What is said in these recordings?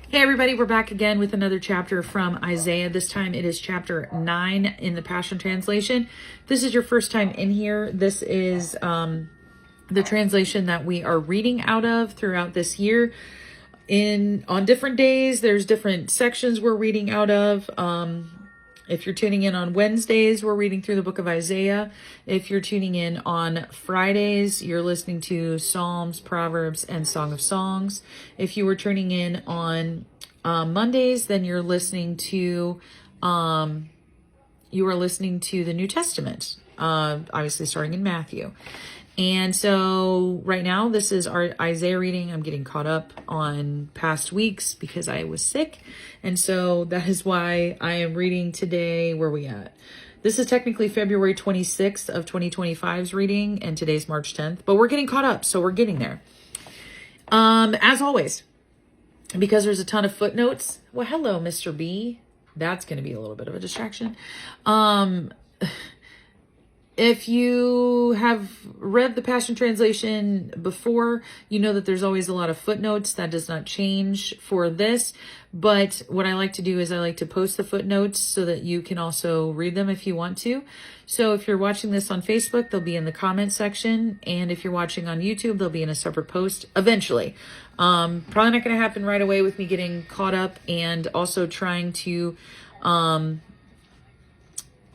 Hey everybody, we're back again with another chapter from Isaiah. This time it is chapter 9 in the Passion Translation. If this is your first time in here, this is the translation that we are reading out of throughout this year. On different days, there's different sections we're reading out of. If you're tuning in on Wednesdays, we're reading through the book of Isaiah. If you're tuning in on Fridays, you're listening to Psalms, Proverbs, and Song of Songs. If you were tuning in on Mondays, then you're listening to the New Testament, obviously starting in Matthew. And so right now, this is our Isaiah reading. I'm getting caught up on past weeks because I was sick. And so that is why I am reading today. Where are we at? This is technically February 26th of 2025's reading, and today's March 10th. But we're getting caught up, so we're getting there. As always, because there's a ton of footnotes. Well, hello, Mr. B. That's going to be a little bit of a distraction. If you have read the Passion Translation before, you know that there's always a lot of footnotes. That does not change for this. But what I like to do is I like to post the footnotes so that you can also read them if you want to. So if you're watching this on Facebook, they'll be in the comment section. And if you're watching on YouTube, they'll be in a separate post eventually. Probably not going to happen right away with me getting caught up and also trying to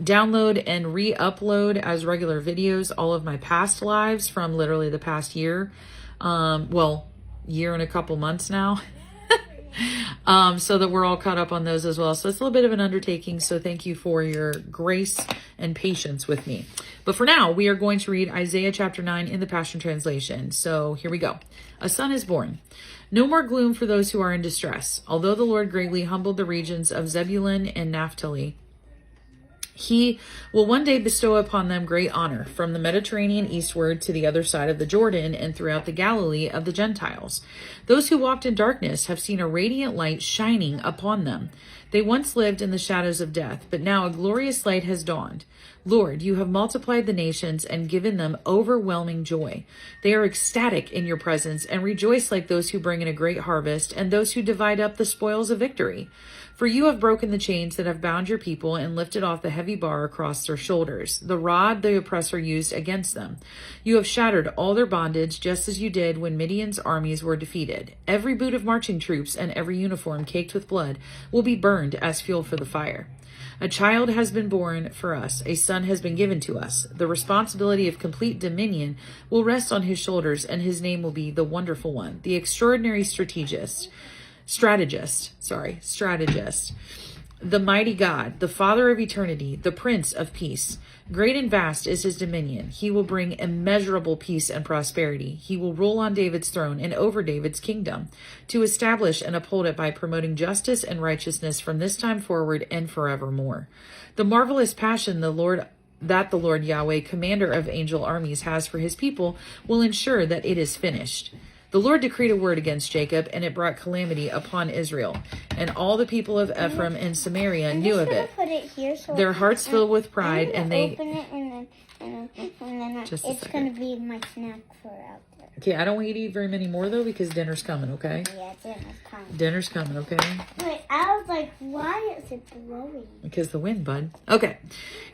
download and re-upload as regular videos all of my past lives from literally the past year. Year and a couple months now. So that we're all caught up on those as well. So it's a little bit of an undertaking. So thank you for your grace and patience with me. But for now, we are going to read Isaiah chapter 9 in the Passion Translation. So here we go. A son is born. No more gloom for those who are in distress. Although the Lord greatly humbled the regions of Zebulun and Naphtali, He will one day bestow upon them great honor, from the Mediterranean eastward to the other side of the Jordan and throughout the Galilee of the Gentiles. Those who walked in darkness have seen a radiant light shining upon them. They once lived in the shadows of death, but now a glorious light has dawned. Lord, you have multiplied the nations and given them overwhelming joy. They are ecstatic in your presence and rejoice like those who bring in a great harvest and those who divide up the spoils of victory. For you have broken the chains that have bound your people and lifted off the heavy bar across their shoulders, the rod the oppressor used against them. You have shattered all their bondage, just as you did when Midian's armies were defeated. Every boot of marching troops and every uniform caked with blood will be burned as fuel for the fire. A child has been born for us, a son has been given to us. The responsibility of complete dominion will rest on his shoulders, and his name will be the Wonderful One, the Extraordinary Strategist, the Mighty God, the Father of Eternity, the Prince of Peace. Great and vast is his dominion. He will bring immeasurable peace and prosperity. He will rule on David's throne and over David's kingdom, to establish and uphold it by promoting justice and righteousness from this time forward and forevermore. The marvelous passion the Lord Yahweh, commander of angel armies, has for his people will ensure that it is finished. The Lord decreed a word against Jacob, and it brought calamity upon Israel. And all the people of Ephraim and Samaria knew of it. Put it here so their hearts filled with pride, and they... Open it and then it's going to be my snack for out there. Okay, I don't want you to eat very many more, though, because dinner's coming, okay? Yeah, dinner's coming. Dinner's coming, okay? Wait, I was like, why is it blowing? Because the wind, bud. Okay,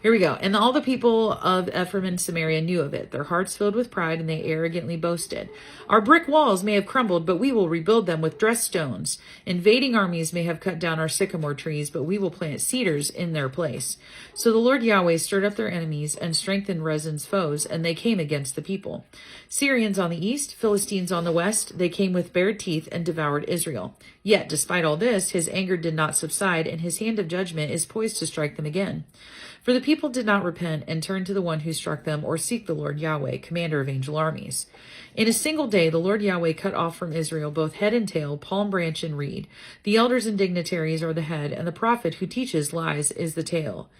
here we go. And all the people of Ephraim and Samaria knew of it. Their hearts filled with pride, and they arrogantly boasted. Our brick walls may have crumbled, but we will rebuild them with dressed stones. Invading armies may have cut down our sycamore trees, but we will plant cedars in their place. So the Lord Yahweh stirred up their enemies and strengthened Rezin's foes, and they came against the people. Syrians on the east, Philistines on the west, they came with bared teeth and devoured Israel. Yet, despite all this, his anger did not subside, and his hand of judgment is poised to strike them again. For the people did not repent and turn to the one who struck them or seek the Lord Yahweh, commander of angel armies. In a single day, the Lord Yahweh cut off from Israel both head and tail, palm branch and reed. The elders and dignitaries are the head, and the prophet who teaches lies is the tail.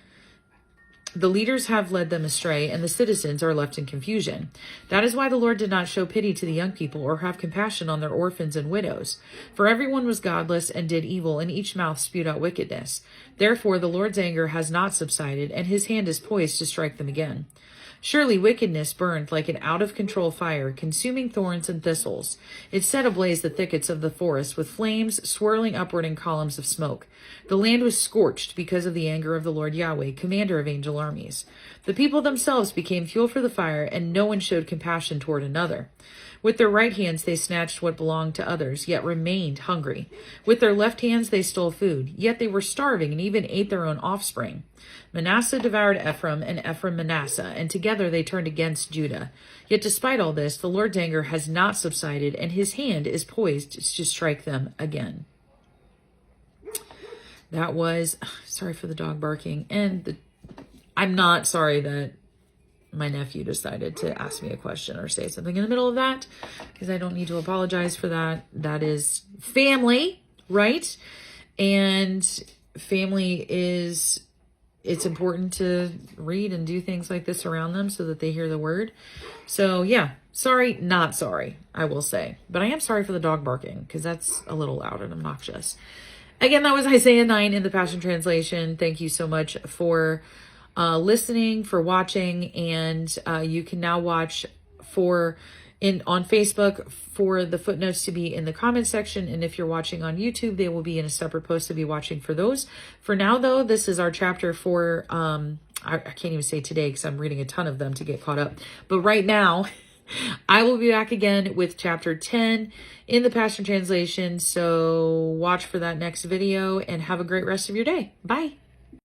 The leaders have led them astray, and the citizens are left in confusion. That is why the Lord did not show pity to the young people or have compassion on their orphans and widows. For everyone was godless and did evil, and each mouth spewed out wickedness. Therefore the Lord's anger has not subsided, and his hand is poised to strike them again. Surely wickedness burned like an out-of-control fire, consuming thorns and thistles. It set ablaze the thickets of the forest with flames swirling upward in columns of smoke. The land was scorched because of the anger of the Lord Yahweh, commander of angel armies. The people themselves became fuel for the fire, and no one showed compassion toward another. With their right hands they snatched what belonged to others, yet remained hungry. With their left hands they stole food, yet they were starving and even ate their own offspring. Manasseh devoured Ephraim, and Ephraim Manasseh, and together they turned against Judah. Yet despite all this, the Lord's anger has not subsided, and his hand is poised to strike them again. That was, sorry for the dog barking, and I'm not sorry that my nephew decided to ask me a question or say something in the middle of that, because I don't need to apologize for that. That is family, right? And family is, it's important to read and do things like this around them so that they hear the word. So yeah, sorry, not sorry, I will say. But I am sorry for the dog barking, because that's a little loud and obnoxious. Again, that was Isaiah 9 in the Passion Translation. Thank you so much for listening, for watching, and you can now watch on Facebook for the footnotes to be in the comment section, and if you're watching on YouTube, they will be in a separate post to be watching for those. For now, though, this is our chapter for, I can't even say today because I'm reading a ton of them to get caught up, but right now, I will be back again with chapter 10 in the Passion Translation, so watch for that next video, and have a great rest of your day. Bye!